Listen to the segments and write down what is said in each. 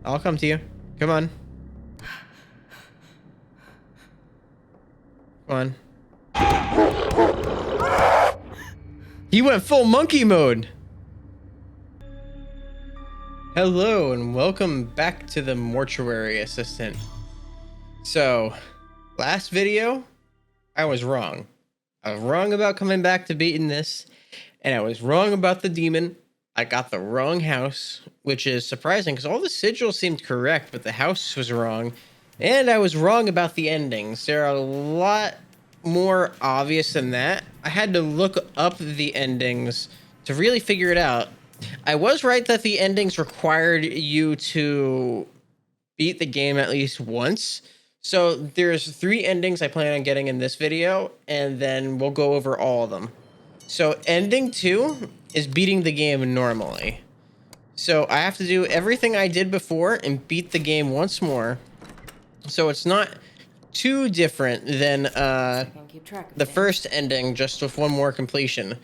I'll come to you. Come on. Come on. He went full monkey mode. Hello and welcome back to the Mortuary Assistant. So, last video, I was wrong. I was wrong about coming back to beating this, and I was wrong about the demon. I got the wrong house, which is surprising because all the sigils seemed correct, but the house was wrong. And I was wrong about the endings. They're a lot more obvious than that. I had to look up the endings to really figure it out. I was right that the endings required you to beat the game at least once. So there's 3 endings I plan on getting in this video, and then we'll go over all of them. So ending 2 is beating the game normally. So I have to do everything I did before and beat the game once more. So it's not too different than the first ending, just with one more completion.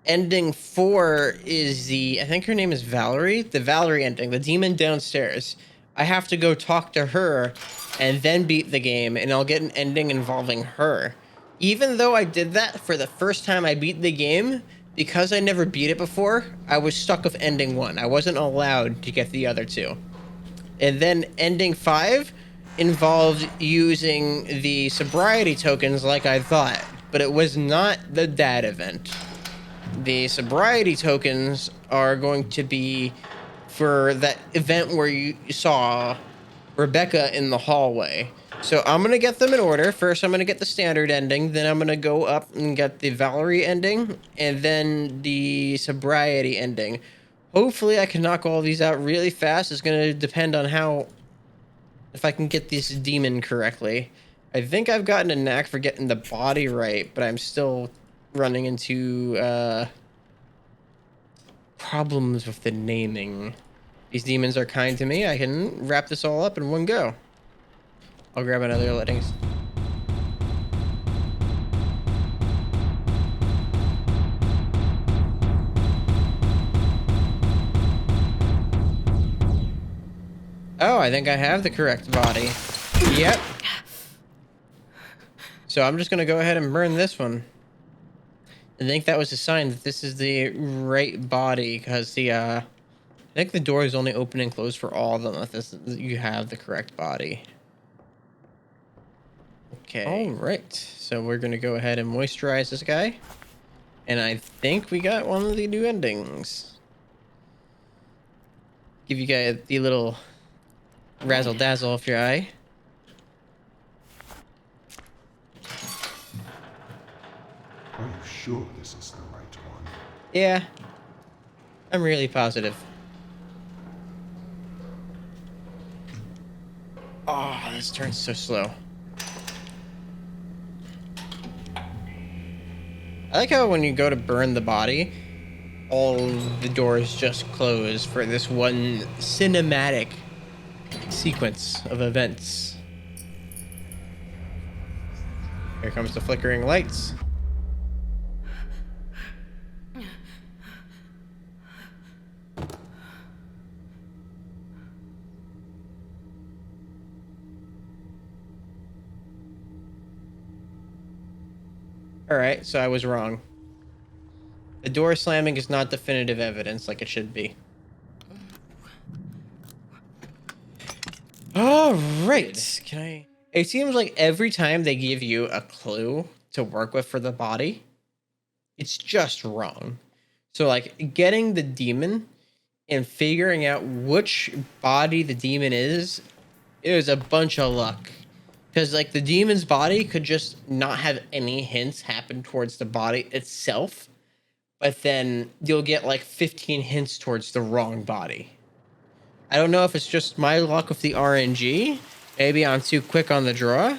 Ending 4 is I think her name is Valerie, the Valerie ending, the demon downstairs. I have to go talk to her and then beat the game, and I'll get an ending involving her. Even though I did that for the first time I beat the game, because I never beat it before, I was stuck with ending 1. I wasn't allowed to get the other 2. And then ending 5 involved using the sobriety tokens like I thought, but it was not the dad event. The sobriety tokens are going to be for that event where you saw Rebecca in the hallway. So I'm going to get them in order. First, I'm going to get the standard ending. Then I'm going to go up and get the Valerie ending. And then the sobriety ending. Hopefully, I can knock all these out really fast. It's going to depend on if I can get this demon correctly. I think I've gotten a knack for getting the body right, but I'm still running into problems with the naming. These demons are kind to me. I can wrap this all up in one go. I'll grab another lettings. Oh, I think I have the correct body. Yep. So I'm just gonna go ahead and burn this one. I think that was a sign that this is the right body, because I think the door is only open and closed for all of them if you have the correct body. Okay. All right. So we're going to go ahead and moisturize this guy. And I think we got one of the new endings. Give you guys the little razzle dazzle off your eye. Are you sure this is the right one? Yeah. I'm really positive. Oh, this turns so slow. I like how when you go to burn the body, all the doors just close for this one cinematic sequence of events. Here comes the flickering lights. Alright, so I was wrong. The door slamming is not definitive evidence like it should be. Alright, can I... It seems like every time they give you a clue to work with for the body, it's just wrong. So, like, getting the demon and figuring out which body the demon is a bunch of luck. Because, like, the demon's body could just not have any hints happen towards the body itself. But then you'll get, like, 15 hints towards the wrong body. I don't know if it's just my luck with the RNG. Maybe I'm too quick on the draw.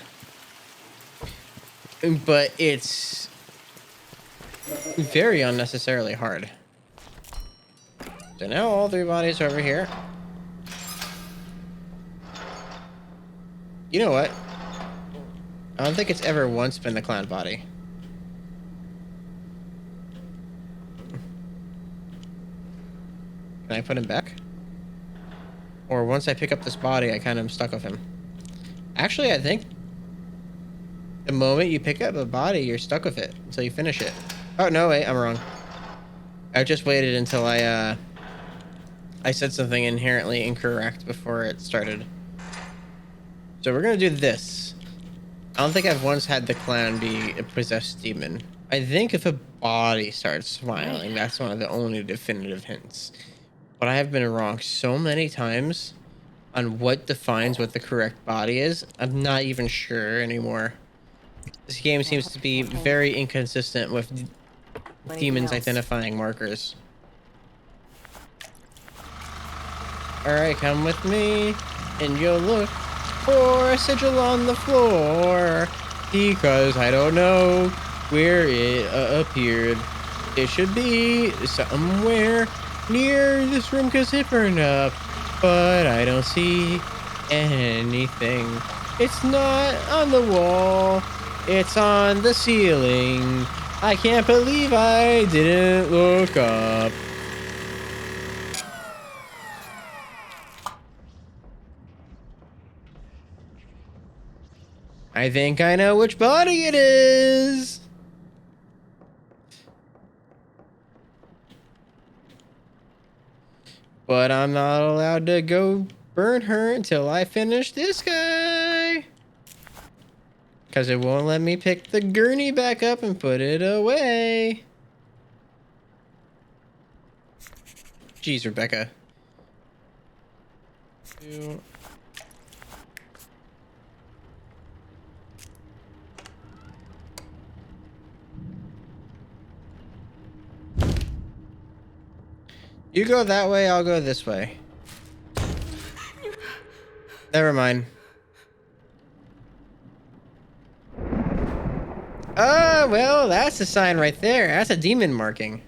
But it's very unnecessarily hard. So now all 3 bodies are over here. You know what? I don't think it's ever once been the clown body. Can I put him back? Or once I pick up this body, I kind of am stuck with him. Actually, I think the moment you pick up a body, you're stuck with it until you finish it. Oh, no, wait, I'm wrong. I just waited until I said something inherently incorrect before it started. So we're gonna do this. I don't think I've once had the clown be a possessed demon. I think if a body starts smiling, that's one of the only definitive hints. But I have been wrong so many times on what defines what the correct body is. I'm not even sure anymore. This game seems to be very inconsistent with demons identifying markers. Alright, come with me, and you'll look for a sigil on the floor, because I don't know where it appeared. It should be somewhere near this room because it burned up, but I don't see anything. It's not on the wall, it's on the ceiling. I can't believe I didn't look up. I think I know which body it is. But I'm not allowed to go burn her until I finish this guy. Because it won't let me pick the gurney back up and put it away. Jeez, Rebecca. You go that way, I'll go this way. Never mind. Oh, well, that's a sign right there. That's a demon marking.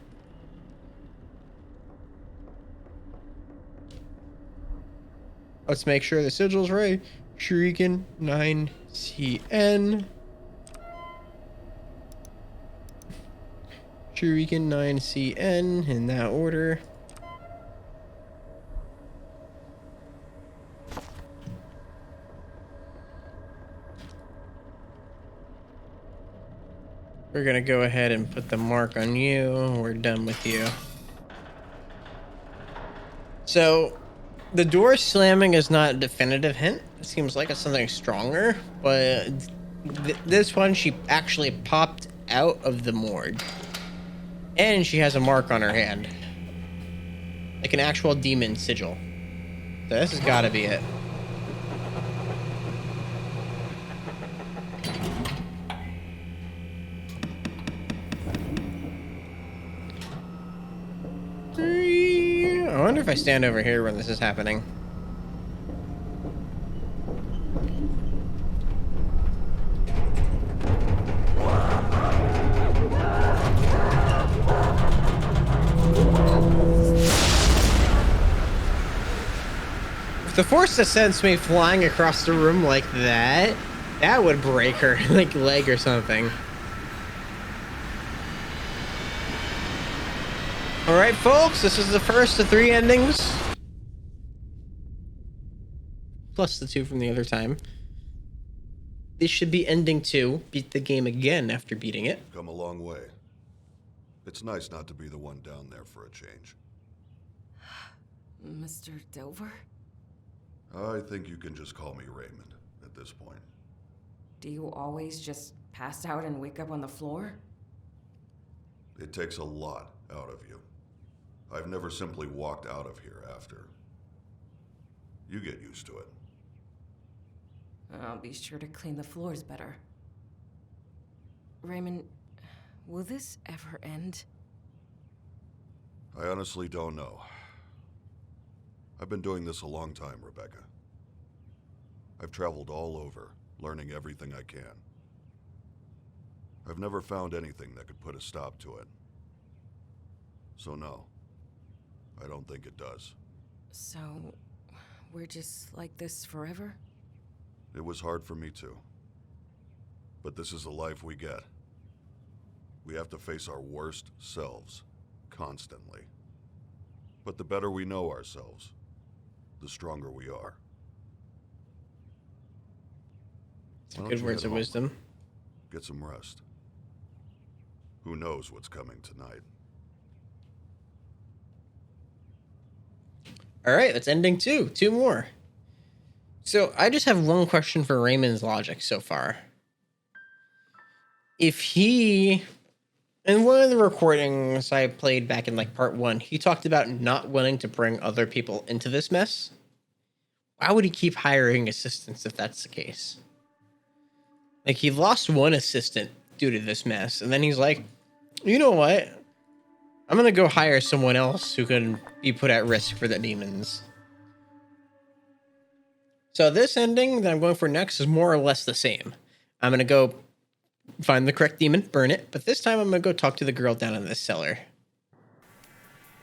Let's make sure the sigil's right. Shuriken 9CN. Shuriken 9CN in that order. We're gonna go ahead and put the mark on you. We're done with you. So, the door slamming is not a definitive hint. It seems like it's something stronger, but this one, she actually popped out of the morgue. And she has a mark on her hand. Like an actual demon sigil. So this has gotta be it. I wonder if I stand over here when this is happening. If the force that sends me flying across the room like that, that would break her like leg or something. Alright, folks, this is the first of 3 endings. Plus the 2 from the other time. This should be ending 2. Beat the game again after beating it. Come a long way. It's nice not to be the one down there for a change. Mr. Dover? I think you can just call me Raymond at this point. Do you always just pass out and wake up on the floor? It takes a lot out of you. I've never simply walked out of here after. You get used to it. I'll be sure to clean the floors better. Raymond, will this ever end? I honestly don't know. I've been doing this a long time, Rebecca. I've traveled all over, learning everything I can. I've never found anything that could put a stop to it. So no, I don't think it does. So, we're just like this forever? It was hard for me too. But this is the life we get. We have to face our worst selves, constantly. But the better we know ourselves, the stronger we are. Some Why good don't you words head of home? wisdom. Get some rest. Who knows what's coming tonight? All right, that's ending two. Two more. So I just have one question for Raymond's logic so far. If he, in one of the recordings I played back in like part 1, he talked about not wanting to bring other people into this mess. Why would he keep hiring assistants if that's the case? Like, he lost one assistant due to this mess, and then he's like, you know what? I'm gonna go hire someone else who can be put at risk for the demons. So this ending that I'm going for next is more or less the same. I'm gonna go find the correct demon, burn it, but this time I'm gonna go talk to the girl down in this cellar.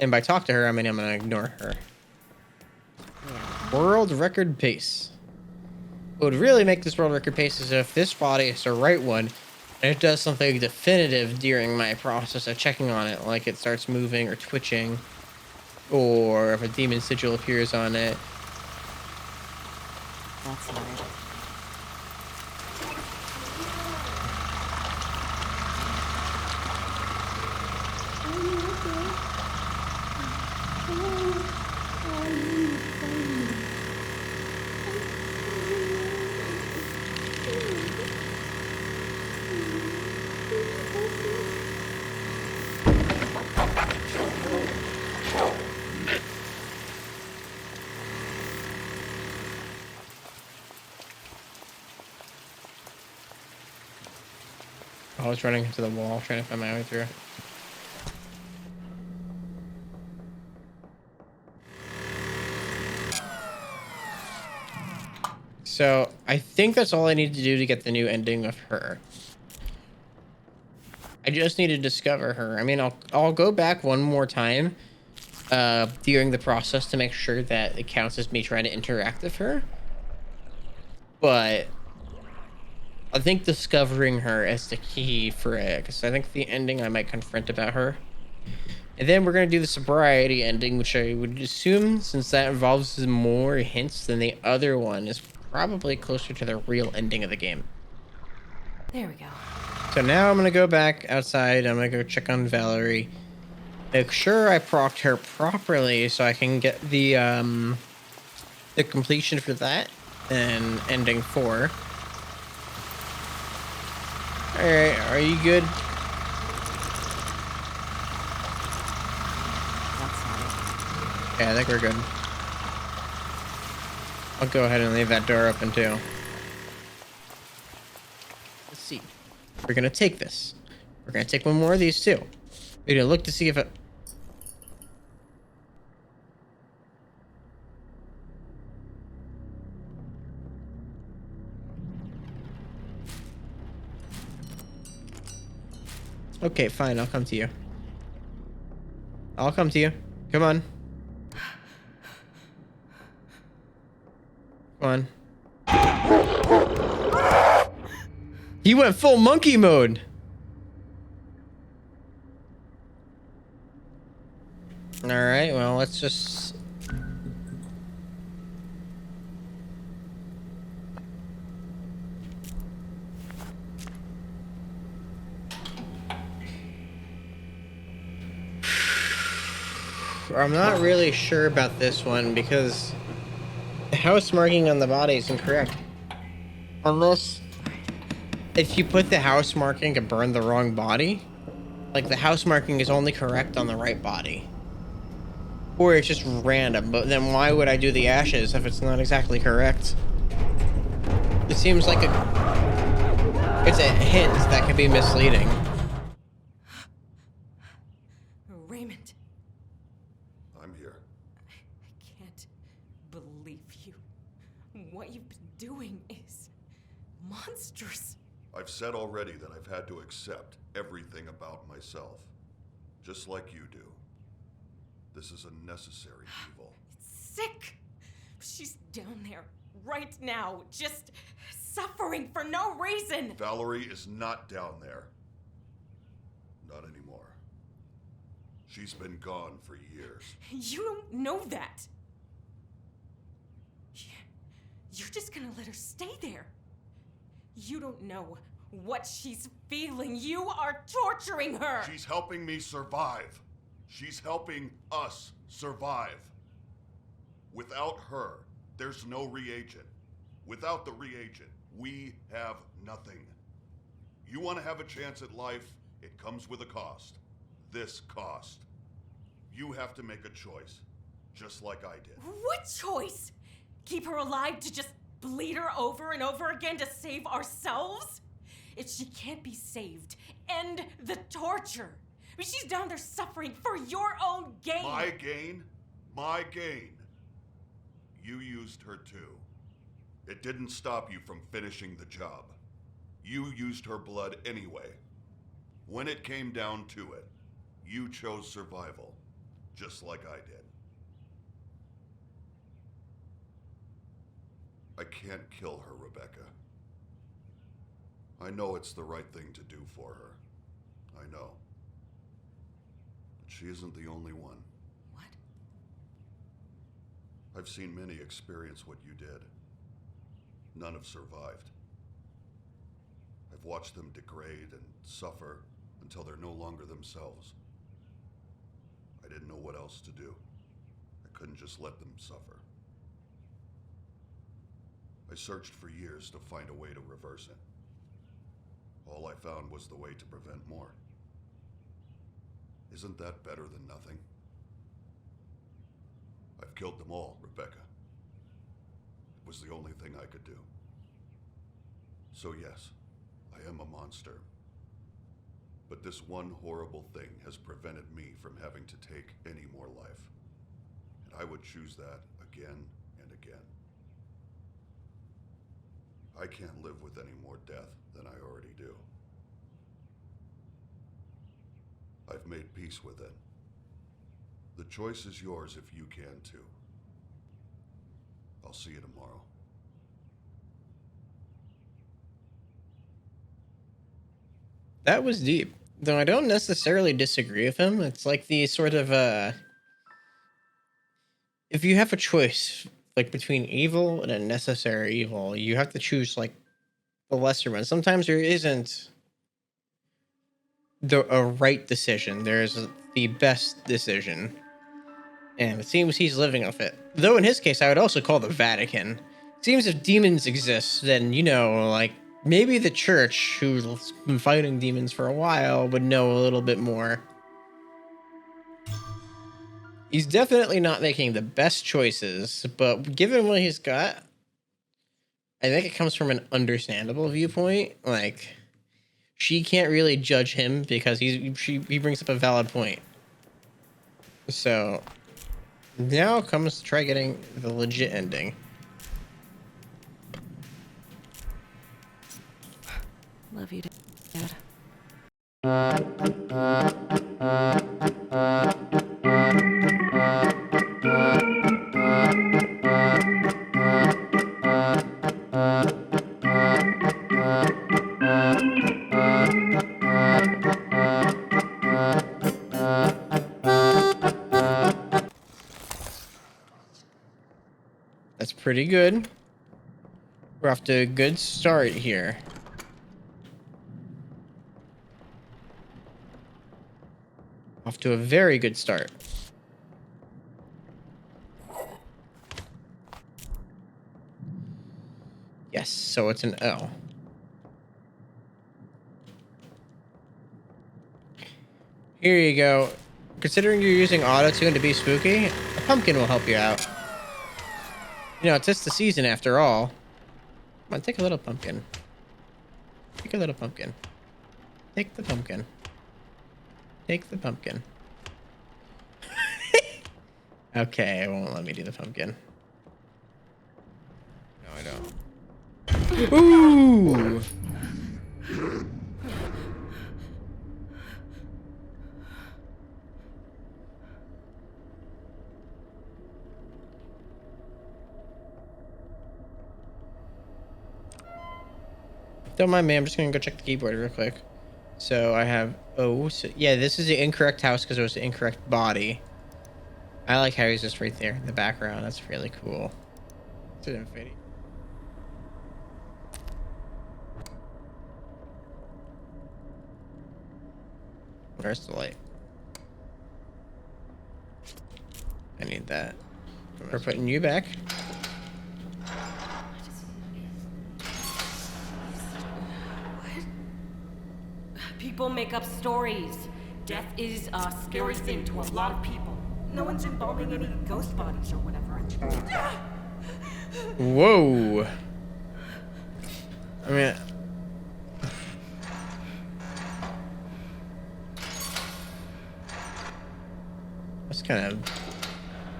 And by talk to her, I mean I'm gonna ignore her. World record pace. What would really make this world record pace is if this body is the right one, and it does something definitive during my process of checking on it, like it starts moving or twitching, or if a demon sigil appears on it. That's not it. I was running into the wall trying to find my way through. So I think that's all I need to do to get the new ending of her. I just need to discover her. I mean, I'll go back one more time during the process to make sure that it counts as me trying to interact with her. But I think discovering her is the key for it, because I think the ending I might confront about her. And then we're going to do the sobriety ending, which I would assume, since that involves more hints than the other one, is probably closer to the real ending of the game. There we go. So now I'm going to go back outside. I'm going to go check on Valerie. Make sure I procced her properly so I can get the completion for that and ending 4. Alright, are you good? That's not it. Yeah, I think we're good. I'll go ahead and leave that door open too. Let's see. We're gonna take this. We're gonna take one more of these too. We're gonna look to see if it... Okay, fine, I'll come to you. I'll come to you. Come on. Come on. He went full monkey mode. All right, well, let's just... I'm not really sure about this one because the house marking on the body is incorrect. Unless if you put the house marking to burn the wrong body, like the house marking is only correct on the right body. Or it's just random, but then why would I do the ashes if it's not exactly correct? It seems like it's a hint that could be misleading. Raymond, I'm here. I can't believe you. What you've been doing is monstrous. I've said already that I've had to accept everything about myself, just like you do. This is a necessary evil. It's sick. She's down there right now, just suffering for no reason. Valerie is not down there. Not anymore. She's been gone for years. You don't know that. You're just gonna let her stay there. You don't know what she's feeling. You are torturing her. She's helping me survive. She's helping us survive. Without her, there's no reagent. Without the reagent, we have nothing. You want to have a chance at life? It comes with a cost. This cost. You have to make a choice, just like I did. What choice? Keep her alive to just bleed her over and over again to save ourselves? If she can't be saved, end the torture. I mean, she's down there suffering for your own gain. My gain? My gain. You used her too. It didn't stop you from finishing the job. You used her blood anyway. When it came down to it, you chose survival, just like I did. I can't kill her, Rebecca. I know it's the right thing to do for her. I know. But she isn't the only one. What? I've seen many experience what you did. None have survived. I've watched them degrade and suffer until they're no longer themselves. I didn't know what else to do. I couldn't just let them suffer. I searched for years to find a way to reverse it. All I found was the way to prevent more. Isn't that better than nothing? I've killed them all, Rebecca. It was the only thing I could do. So yes, I am a monster. But this one horrible thing has prevented me from having to take any more life. And I would choose that again and again. I can't live with any more death than I already do. I've made peace with it. The choice is yours if you can too. I'll see you tomorrow. That was deep. Though I don't necessarily disagree with him. It's like the sort of if you have a choice like between evil and a necessary evil, you have to choose like the lesser one. Sometimes there isn't a right decision. There's the best decision. And it seems he's living off it. Though in his case, I would also call the Vatican. It seems if demons exist, then, you know, like, maybe the church, who's been fighting demons for a while, would know a little bit more. He's definitely not making the best choices, but given what he's got, I think it comes from an understandable viewpoint. Like, she can't really judge him because he brings up a valid point. So now comes to try getting the legit ending. Love you, Dad. That's pretty good. We're off to a good start here. Off to a very good start. Yes, so it's an L. Here you go. Considering you're using auto-tune to be spooky, a pumpkin will help you out. You know, it's just the season after all. Come on, take a little pumpkin. Take a little pumpkin. Take the pumpkin. Take the pumpkin. Okay, it won't let me do the pumpkin. No, I don't. Ooh! Don't mind me, I'm just gonna go check the keyboard real quick. So I have, oh, so, yeah, this is the incorrect house because it was the incorrect body. I like how he's just right there in the background. That's really cool. It's an infinity. Where's the light? I need that. We're putting you back. People make up stories. Death is a scary thing to a lot of people. No one's embalming any ghost bodies or whatever. Whoa. I mean, that's kind of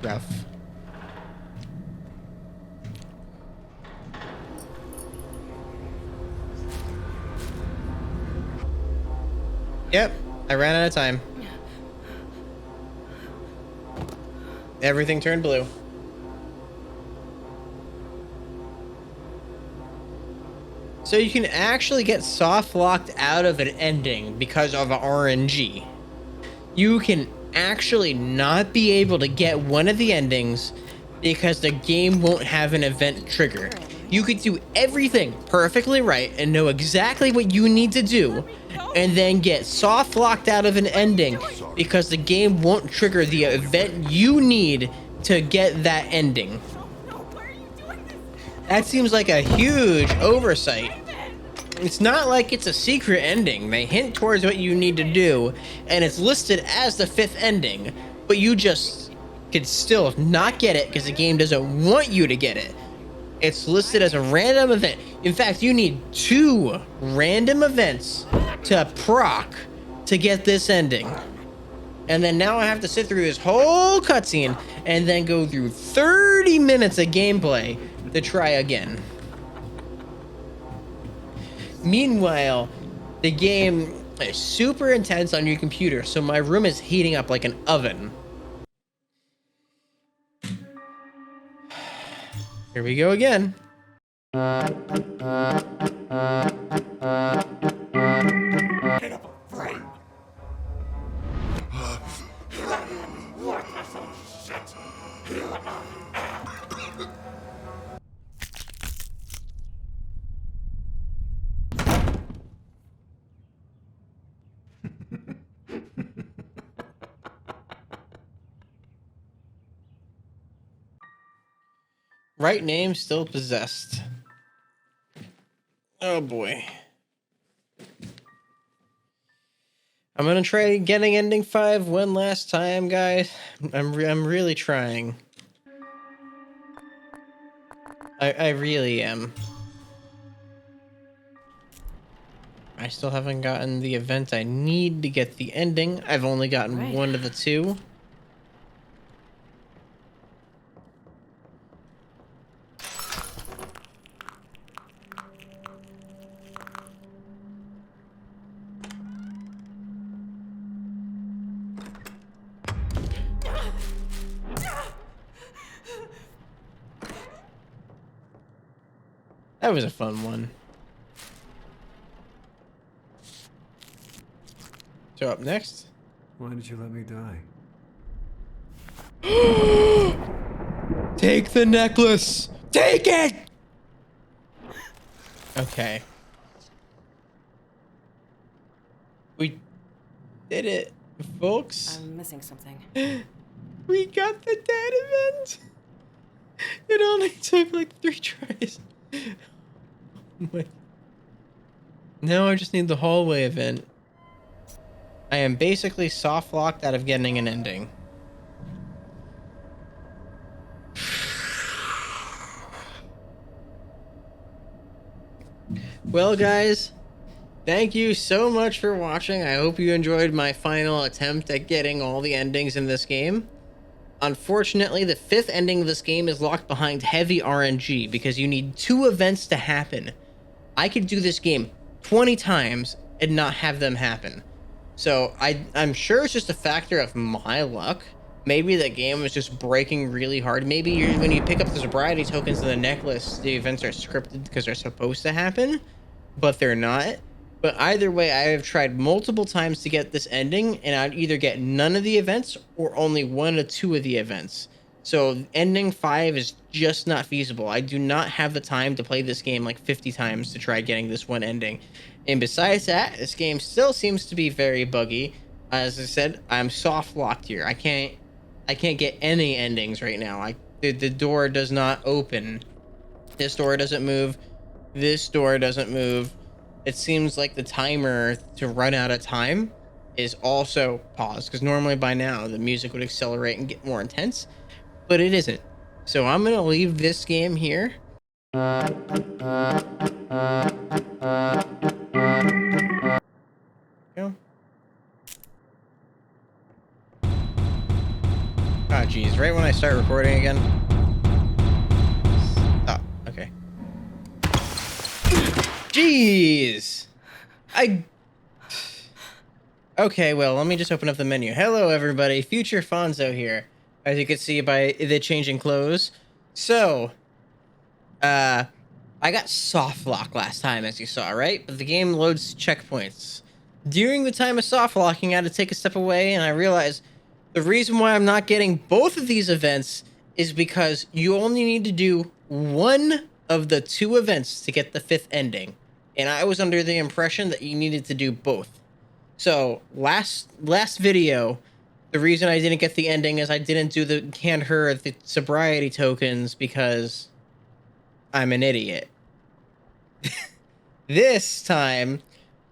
rough. Yep, I ran out of time. Everything turned blue. So you can actually get soft locked out of an ending because of RNG. You can actually not be able to get one of the endings because the game won't have an event trigger. You could do everything perfectly right and know exactly what you need to do, and then get soft locked out of an ending because the game won't trigger the event you need to get that ending. That seems like a huge oversight. It's not like it's a secret ending. They hint towards what you need to do, and it's listed as the 5th ending, but you just could still not get it because the game doesn't want you to get it. It's listed as a random event. In fact, you need 2 random events to proc to get this ending. And then now I have to sit through this whole cutscene and then go through 30 minutes of gameplay to try again. Meanwhile, the game is super intense on your computer, so my room is heating up like an oven. Here we go again. Hit up a frame. Right name still possessed. Oh boy. I'm gonna try getting ending 5 one last time, guys. I'm really trying. I really am. I still haven't gotten the event I need to get the ending. I've only gotten one of the 2. That was a fun one. So up next. Why did you let me die? Take the necklace! Take it! Okay. We did it, folks. I'm missing something. We got the dead event. It only took like 3 tries. Wait. Now I just need the hallway event. I am basically soft locked out of getting an ending. Well, guys, thank you so much for watching. I hope you enjoyed my final attempt at getting all the endings in this game. Unfortunately, the 5th ending of this game is locked behind heavy RNG because you need 2 events to happen. I could do this game 20 times and not have them happen. So I'm sure it's just a factor of my luck. Maybe the game was just breaking really hard. Maybe when you pick up the sobriety tokens in the necklace, the events are scripted because they're supposed to happen, but they're not. But either way, I have tried multiple times to get this ending, and I'd either get none of the events or only 1 or 2 of the events. So ending 5 is just not feasible. I do not have the time to play this game like 50 times to try getting this one ending. And besides that, this game still seems to be very buggy. As I said, I'm soft locked here. I can't get any endings right now. The door does not open. This door doesn't move. This door doesn't move. It seems like the timer to run out of time is also paused, because normally by now the music would accelerate and get more intense, but it isn't. So I'm gonna leave this game here. Go. Oh geez, right when I start recording again. Oh, okay. Jeez. Okay, well, let me just open up the menu. Hello, everybody. Future Fonzo here. As you can see by the changing clothes. So, I got soft lock last time, as you saw, right? But the game loads checkpoints. During the time of soft locking, I had to take a step away, and I realized the reason why I'm not getting both of these events is because you only need to do one of the two events to get the 5th ending. And I was under the impression that you needed to do both. So last video, the reason I didn't get the ending is I didn't do the sobriety tokens because I'm an idiot. This time,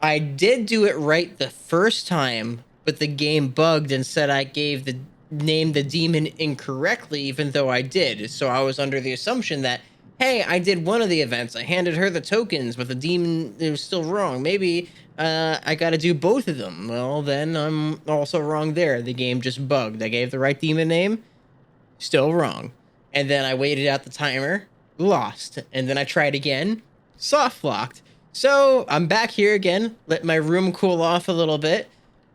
I did do it right the first time, but the game bugged and said I gave the demon incorrectly, even though I did. So I was under the assumption that, hey, I did one of the events. I handed her the tokens, but the demon, it was still wrong. Maybe I got to do both of them. Well, then I'm also wrong there. The game just bugged. I gave the right demon name, still wrong. And then I waited out the timer, lost. And then I tried again, soft locked. So I'm back here again, let my room cool off a little bit.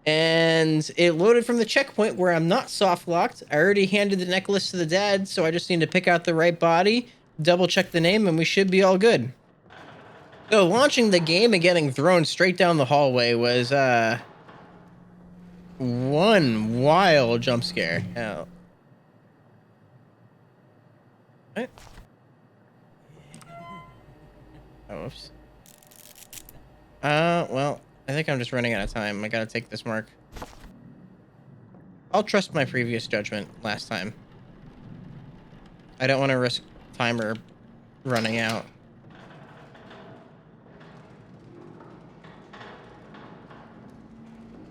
And it loaded from the checkpoint where I'm not soft locked. I already handed the necklace to the dad, so I just need to pick out the right body, double check the name, and we should be all good. So launching the game and getting thrown straight down the hallway was one wild jump scare. Oh. What? Oh, oops. Well, I think I'm just running out of time. I gotta take this mark. I'll trust my previous judgment last time. I don't want to risk timer running out.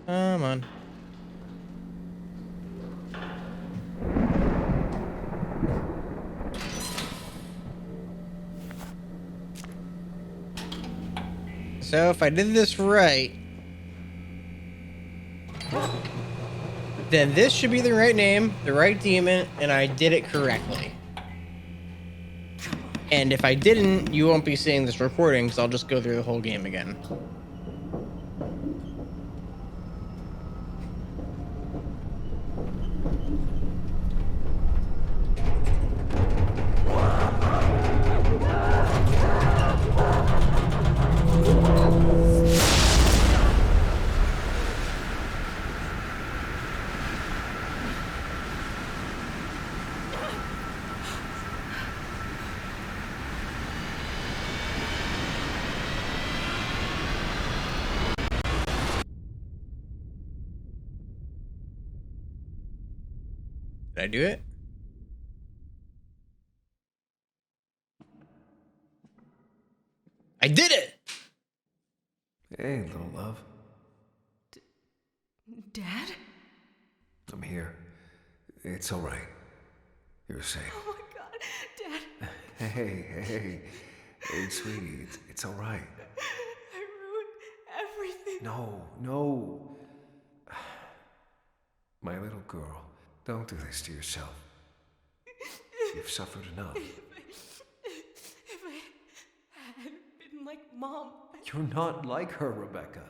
Come on. So if I did this right, then this should be the right name, the right demon, and I did it correctly. And if I didn't, you won't be seeing this recording, because I'll just go through the whole game again. Did I do it? I did it! Hey, little love. Dad? I'm here. It's all right. You're safe. Oh my God, Dad. Hey, sweetie, it's all right. I ruined everything. No. My little girl, don't do this to yourself. You've suffered enough. If I had been like Mom. You're not like her, Rebecca.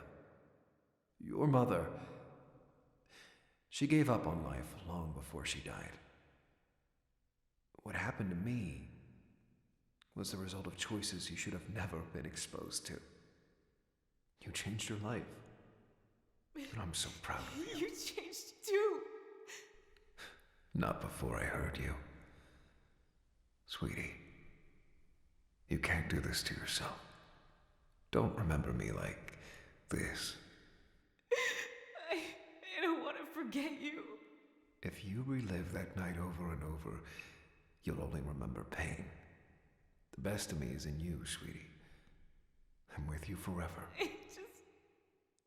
Your mother, she gave up on life long before she died. What happened to me was the result of choices you should have never been exposed to. You changed your life, and I'm so proud of you. You changed too. Not before I heard you. Sweetie, you can't do this to yourself. Don't remember me like this. I forget you. If you relive that night over and over, you'll only remember pain. The best of me is in you, sweetie. I'm with you forever. I just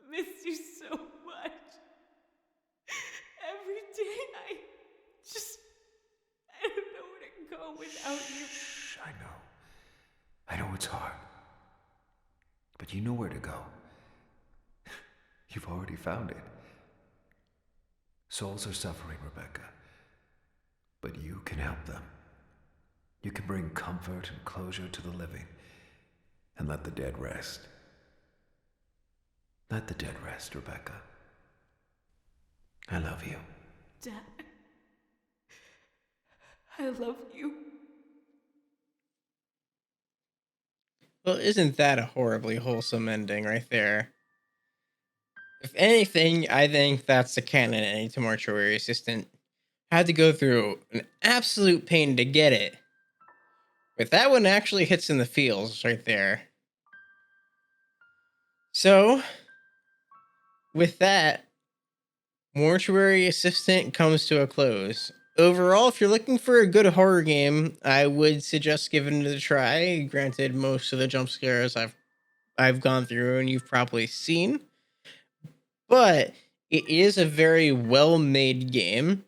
miss you so much. Every day I don't know where to go without you. Shh, I know. I know it's hard. But you know where to go. You've already found it. Souls are suffering, Rebecca. But you can help them. You can bring comfort and closure to the living. And let the dead rest. Let the dead rest, Rebecca. I love you. Dad, I love you. Well, isn't that a horribly wholesome ending right there? If anything, I think that's the canon ending to Mortuary Assistant. Had to go through an absolute pain to get it. But that one actually hits in the feels right there. So, with that, Mortuary Assistant comes to a close. Overall, if you're looking for a good horror game, I would suggest giving it a try. Granted, most of the jump scares I've gone through and you've probably seen, but it is a very well-made game.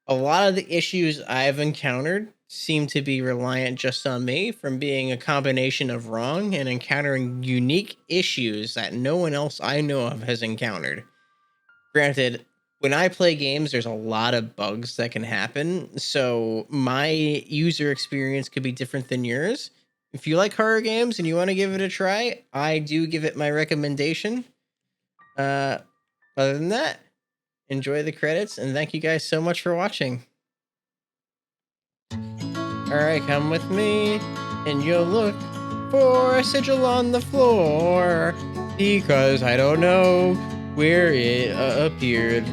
A lot of the issues I've encountered seem to be reliant just on me, from being a combination of wrong and encountering unique issues that no one else I know of has encountered. Granted, when I play games, there's a lot of bugs that can happen, so my user experience could be different than yours. If you like horror games and you want to give it a try, I do give it my recommendation. Other than that, enjoy the credits, and thank you guys so much for watching. Alright, come with me, and you'll look for a sigil on the floor, because I don't know where it appeared.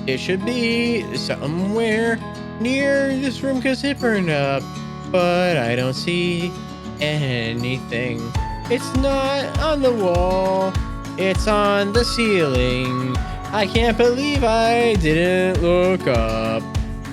It should be somewhere near this room, cause it burned up, but I don't see anything. It's not on the wall, it's on the ceiling. I can't believe I didn't look up.